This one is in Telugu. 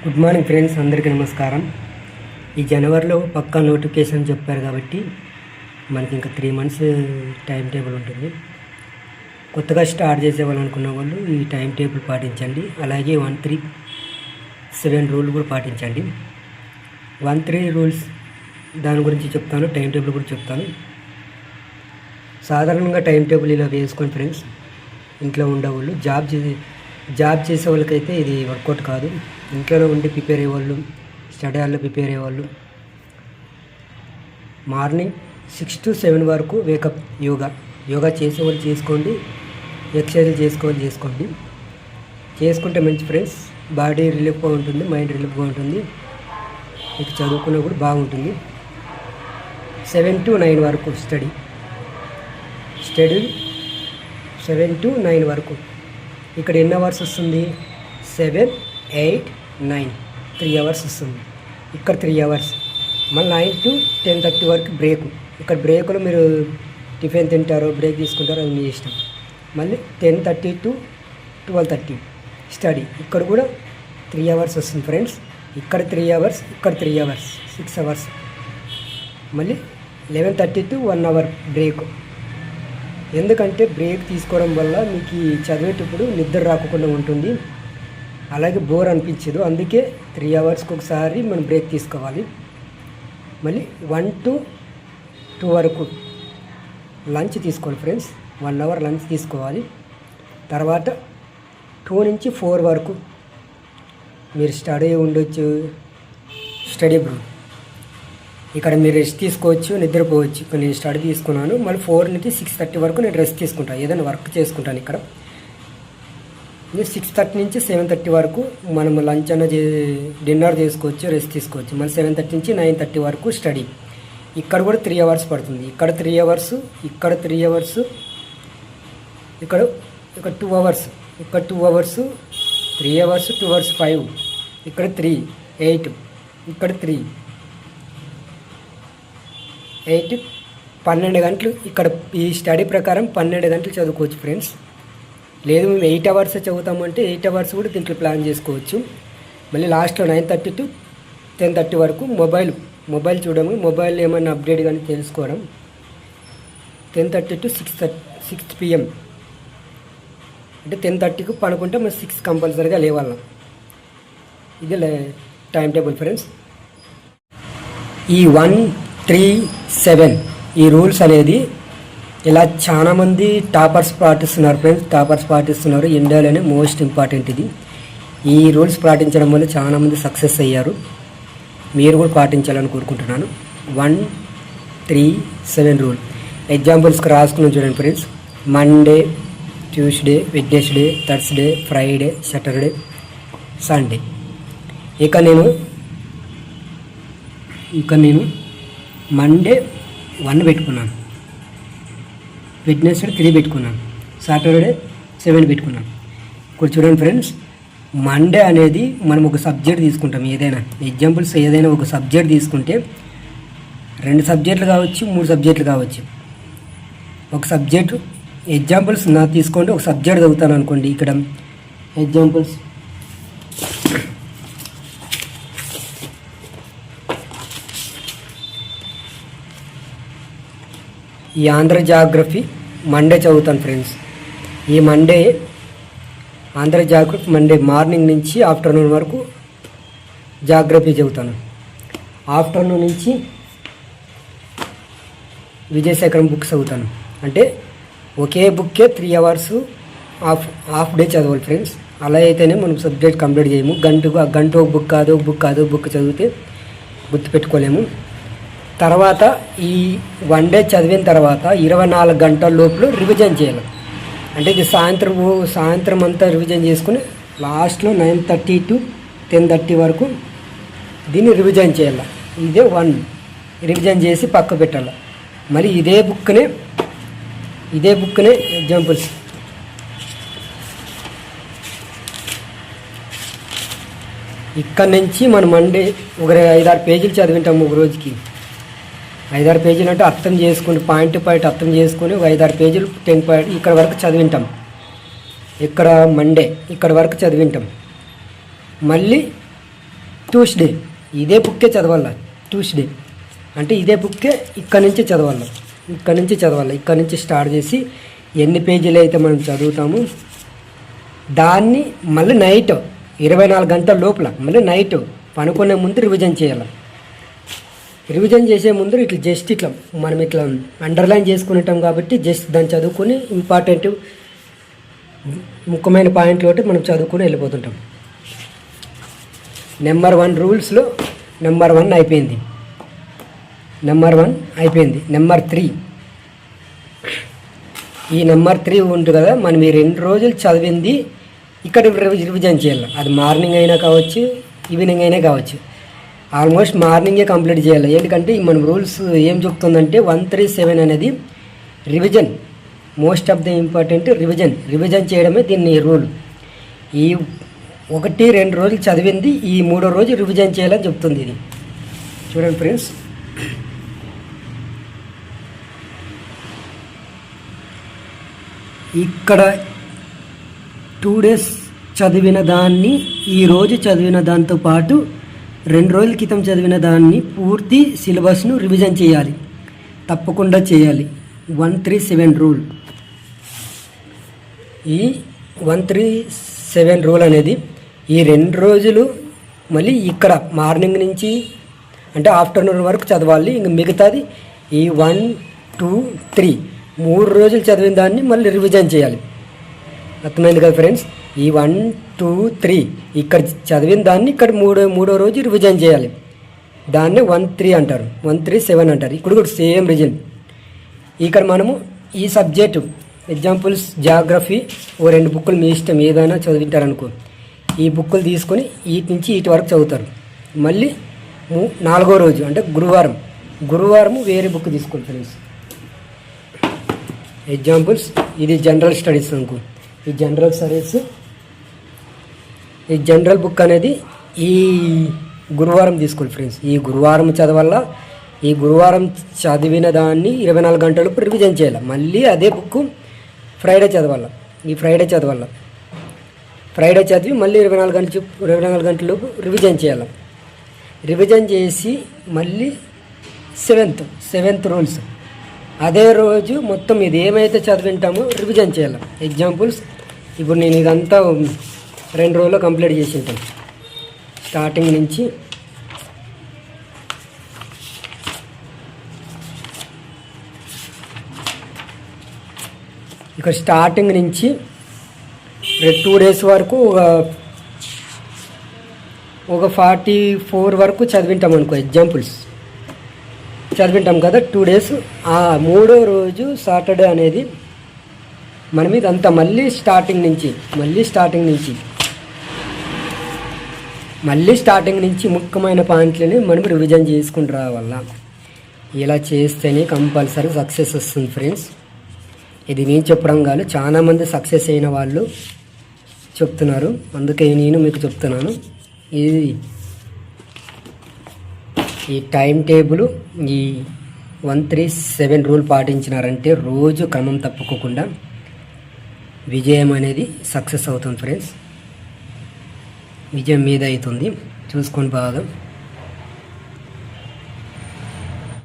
గుడ్ మార్నింగ్ ఫ్రెండ్స్, అందరికీ నమస్కారం. ఈ జనవరిలో పక్కా నోటిఫికేషన్ చెప్పారు కాబట్టి మనకి ఇంకా 3 months టైం టేబుల్ ఉంటుంది. కొత్తగా స్టార్ట్ చేసేవాళ్ళనుకున్న వాళ్ళు ఈ టైం టేబుల్ పాటించండి. అలాగే 137 రూల్ కూడా పాటించండి. 13 రూల్స్ దాని గురించి చెప్తాను, టైం టేబుల్ కూడా చెప్తాను. సాధారణంగా టైం టేబుల్ ఇలా వేసుకోండి ఫ్రెండ్స్. ఇంట్లో ఉండేవాళ్ళు జాబ్ చేసే వాళ్ళకైతే ఇది వర్కౌట్ కాదు. ఇంట్లో ఉండి ప్రిపేర్ అయ్యేవాళ్ళు, స్టడీ హాల్లో ప్రిపేర్ అయ్యేవాళ్ళు మార్నింగ్ 6 to 7 వరకు వేకప్ యోగా చేసేవాళ్ళు చేసుకోండి, ఎక్సర్సైజ్ చేసుకోండి. చేసుకుంటే మంచి ఫ్రెండ్స్. బాడీ రిలీఫ్గా ఉంటుంది, మైండ్ రిలీఫ్గా ఉంటుంది, మీకు చదువుకున్నా కూడా బాగుంటుంది. 7 to 9 వరకు స్టడీ 7 to 9 వరకు. ఇక్కడ ఎన్ని అవర్స్ వస్తుంది? 7, 8, 9 3 hours వస్తుంది. ఇక్కడ 3 hours. మళ్ళీ 9 to 10:30 వరకు బ్రేక్. ఇక్కడ బ్రేక్లో మీరు టిఫిన్ తింటారో బ్రేక్ తీసుకుంటారో అది మీ ఇష్టం. మళ్ళీ 10:30 to 12:30 స్టడీ. ఇక్కడ కూడా 3 hours వస్తుంది ఫ్రెండ్స్. ఇక్కడ 3 hours, ఇక్కడ 3 hours, 6 hours. మళ్ళీ 11:30 to 1 hour బ్రేక్. ఎందుకంటే బ్రేక్ తీసుకోవడం వల్ల మీకు చదివేటప్పుడు నిద్ర రాకుండా ఉంటుంది, అలాగే బోర్ అనిపించదు. అందుకే 3 hours ఒకసారి మనం బ్రేక్ తీసుకోవాలి. మళ్ళీ 1 to 2 వరకు లంచ్ తీసుకోవాలి ఫ్రెండ్స్. 1 hour లంచ్ తీసుకోవాలి. తర్వాత 2 నుంచి 4 వరకు మీరు స్టడీ ఉండొచ్చు, స్టడీ బ్రూక్. ఇక్కడ మీరు రెస్ట్ తీసుకోవచ్చు, నిద్రపోవచ్చు. ఇక్కడ నేను స్టడీ తీసుకున్నాను. మళ్ళీ 4 నుంచి 6:30 వరకు నేను రెస్ట్ తీసుకుంటాను, ఏదైనా వర్క్ చేసుకుంటాను. ఇక్కడ 6:30 నుంచి 7:30 వరకు మనం లంచ్ డిన్నర్ చేసుకోవచ్చు, రెస్ట్ తీసుకోవచ్చు. మళ్ళీ 7:30 నుంచి 9:30 వరకు స్టడీ. ఇక్కడ కూడా 3 hours పడుతుంది. ఇక్కడ 3 hours, ఇక్కడ 3 hours, ఇక్కడ 2 hours, ఇక్కడ 2 hours, 3 hours, 2 hours 5, ఇక్కడ 3, 8, ఇక్కడ 3, 8, 12 గంటలు. ఇక్కడ ఈ స్టడీ ప్రకారం 12 గంటలు చదువుకోవచ్చు ఫ్రెండ్స్. లేదు మేము 8 hours చదువుతామంటే 8 hours కూడా దీంట్లో ప్లాన్ చేసుకోవచ్చు. మళ్ళీ లాస్ట్లో 9:30 to 10:30 వరకు మొబైల్ చూడము, మొబైల్ ఏమైనా అప్డేట్ కానీ తెలుసుకోవడం. 10:30 to 6 PM అంటే 10:30కు పనుకుంటే మనం 6 కంపల్సరీగా లేవాళ్ళం. ఇది టైం టేబుల్ ఫ్రెండ్స్. ఈ 137 ఈ రూల్స్ అనేది ఇలా చాలామంది టాపర్స్ పాటిస్తున్నారు ఫ్రెండ్స్. ఇండియాలోనే మోస్ట్ ఇంపార్టెంట్ ఇది. ఈ రూల్స్ పాటించడం వల్ల చాలామంది సక్సెస్ అయ్యారు. మీరు కూడా పాటించాలని కోరుకుంటున్నాను. 137 రూల్ ఎగ్జాంపుల్స్కి రాసుకుని చూడండి friends. Monday, Tuesday, Wednesday, Thursday, Friday, Saturday, Sunday. ఇక నేను మండే 1 పెట్టుకున్నాను, వెడ్నెస్డే 3 పెట్టుకున్నాను, సాటర్డే 7 పెట్టుకున్నాను. ఇప్పుడు చూడండి ఫ్రెండ్స్, మండే అనేది మనం ఒక సబ్జెక్ట్ తీసుకుంటాం. ఏదైనా ఎగ్జాంపుల్స్ ఏదైనా ఒక సబ్జెక్ట్ తీసుకుంటే 2 సబ్జెక్టులు కావచ్చు, 3 సబ్జెక్టులు కావచ్చు. ఒక సబ్జెక్టు ఎగ్జాంపుల్స్ తీసుకోండి. ఒక సబ్జెక్ట్ చదువుతాను అనుకోండి. ఇక్కడ ఎగ్జాంపుల్స్ ఈ ఆంధ్ర జాగ్రఫీ మండే చదువుతాను ఫ్రెండ్స్. ఈ ఆంధ్ర జాగ్రఫీ మండే మార్నింగ్ నుంచి ఆఫ్టర్నూన్ వరకు జాగ్రఫీ చదువుతాను. ఆఫ్టర్నూన్ నుంచి విజయశేఖరం బుక్స్ చదువుతాను. అంటే ఒకే బుక్కే 3 hours హాఫ్ డే చదవాలి ఫ్రెండ్స్. అలా అయితేనే మనం సబ్జెక్ట్ కంప్లీట్ చేయము. గంట ఒక బుక్ కాదు, బుక్ చదివితే గుర్తుపెట్టుకోలేము. తర్వాత ఈ 1 day చదివిన తర్వాత 24 గంటల లోపల రివిజన్ చేయాలి. అంటే ఇది సాయంత్రం అంతా రివిజన్ చేసుకుని లాస్ట్లో 9:30 to 10:30 వరకు దీన్ని రివిజన్ చేయాలి. ఇదే 1 రివిజన్ చేసి పక్క పెట్టాలి. మరి ఇదే బుక్నే ఎగ్జాంపుల్స్ ఇక్కడ నుంచి మనం మండే ఒక 5-6 పేజీలు చదివింటాము ఒక రోజుకి. 5-6 పేజీలు అంటే అర్థం చేసుకుని పాయింట్ అర్థం చేసుకుని ఒక 5-6 పేజీలు 10 పాయింట్ ఇక్కడ వరకు చదివింటాం. ఇక్కడ మండే ఇక్కడ వరకు చదివింటాం. మళ్ళీ ట్యూస్డే ఇదే బుక్కే చదవాల. ట్యూస్డే అంటే ఇదే బుక్కే ఇక్కడ నుంచి చదవాలి. ఇక్కడ నుంచి స్టార్ట్ చేసి ఎన్ని పేజీలు అయితే మనం చదువుతామో దాన్ని మళ్ళీ నైట్ 24 గంటల లోపల మళ్ళీ నైట్ పనుకునే ముందు రివిజన్ చేయాలి. రివిజన్ చేసే ముందు ఇట్లా జస్ట్ ఇట్లా మనం ఇట్లా అండర్లైన్ చేసుకుంటాం కాబట్టి జస్ట్ దాన్ని చదువుకొని ఇంపార్టెంట్ ముఖ్యమైన పాయింట్లు ఒకటి మనం చదువుకొని వెళ్ళిపోతుంటాం. నెంబర్ 1 రూల్స్లో నెంబర్ 1 అయిపోయింది. నెంబర్ 3 ఈ నెంబర్ 3 ఉంటుంది కదా, మనం ఈ 2 రోజులు చదివింది ఇక్కడ రివిజన్ చేయాలి. అది మార్నింగ్ అయినా కావచ్చు, ఈవినింగ్ అయినా కావచ్చు. ఆల్మోస్ట్ మార్నింగే కంప్లీట్ చేయాలి. ఎందుకంటే మనం రూల్స్ ఏం చెప్తుందంటే 137 అనేది revision, most of the important revision చేయడమే దీన్ని రూల్. ఈ 1-2 రోజులు చదివింది ఈ 3వ రోజు రివిజన్ చేయాలని చెప్తుంది. ఇది చూడండి ఫ్రెండ్స్, ఇక్కడ 2 డేస్ చదివిన దాన్ని ఈరోజు చదివిన దాంతో పాటు 2 రోజుల క్రితం చదివిన దాన్ని పూర్తి సిలబస్ను రివిజన్ చేయాలి, తప్పకుండా చేయాలి. 137 రూల్. ఈ 137 రూల్ అనేది ఈ 2 రోజులు మళ్ళీ ఇక్కడ మార్నింగ్ నుంచి అంటే ఆఫ్టర్నూన్ వరకు చదవాలి. ఇంక మిగతాది ఈ 1, 2, 3 3 రోజులు చదివిన దాన్ని మళ్ళీ రివిజన్ చేయాలి. అర్థమైంది కదా ఫ్రెండ్స్? ఈ 1, 2, 3 ఇక్కడ చదివిన దాన్ని ఇక్కడ మూడో రోజు రివిజన్ చేయాలి. దాన్ని 1-3 అంటారు, 137 అంటారు. ఇక్కడ కూడా సేమ్ రీజన్. ఇక్కడ మనము ఈ సబ్జెక్టు ఎగ్జాంపుల్స్ జాగ్రఫీ 2 బుక్కులు మీ ఇష్టం ఏదైనా చదివింటారనుకో, ఈ బుక్కులు తీసుకొని వీటి నుంచి వీటి వరకు చదువుతారు. మళ్ళీ 4వ రోజు అంటే గురువారం వేరే బుక్ తీసుకోండి ఫ్రెండ్స్. ఎగ్జాంపుల్స్ ఇది జనరల్ స్టడీస్ అనుకో, ఈ జనరల్ బుక్ అనేది ఈ గురువారం తీసుకోండి ఫ్రెండ్స్. ఈ గురువారం చదవాలా. ఈ గురువారం చదివిన దాన్ని 24 గంటలకు రివిజన్ చేయాలి. మళ్ళీ అదే బుక్ ఫ్రైడే చదవాలా. ఫ్రైడే చదివి మళ్ళీ 24 గంటలకు రివిజన్ చేయాలి. రివిజన్ చేసి మళ్ళీ 7th రూల్స్ అదే రోజు మొత్తం ఇది ఏమైతే చదివింటామో రివిజన్ చేయాలి. ఎగ్జాంపుల్స్ ఇప్పుడు నేను ఇదంతా 2 రోజుల్లో కంప్లీట్ చేసి ఉంటాను. స్టార్టింగ్ నుంచి ఇక్కడ 2 డేస్ వరకు ఒక 44 వరకు చదివింటాం అనుకో. ఎగ్జాంపుల్స్ చదివింటాం కదా 2 డేస్. ఆ 3వ రోజు సాటర్డే అనేది మనం ఇదంతా మళ్ళీ స్టార్టింగ్ నుంచి ముఖ్యమైన పాయింట్లని మనం రివిజన్ చేసుకుని రావాలా. ఇలా చేస్తేనే కంపల్సరీ సక్సెస్ వస్తుంది ఫ్రెండ్స్. ఇది నేను చెప్పడం కాదు, చాలామంది సక్సెస్ అయిన వాళ్ళు చెప్తున్నారు, అందుకే నేను మీకు చెప్తున్నాను. ఈ టైం టేబుల్ ఈ 137 రూల్ పాటించినారంటే రోజు క్రమం తప్పుకోకుండా విజయం అనేది సక్సెస్ అవుతుంది ఫ్రెండ్స్. విజయం మీద అవుతుంది, చూసుకొని బాగా.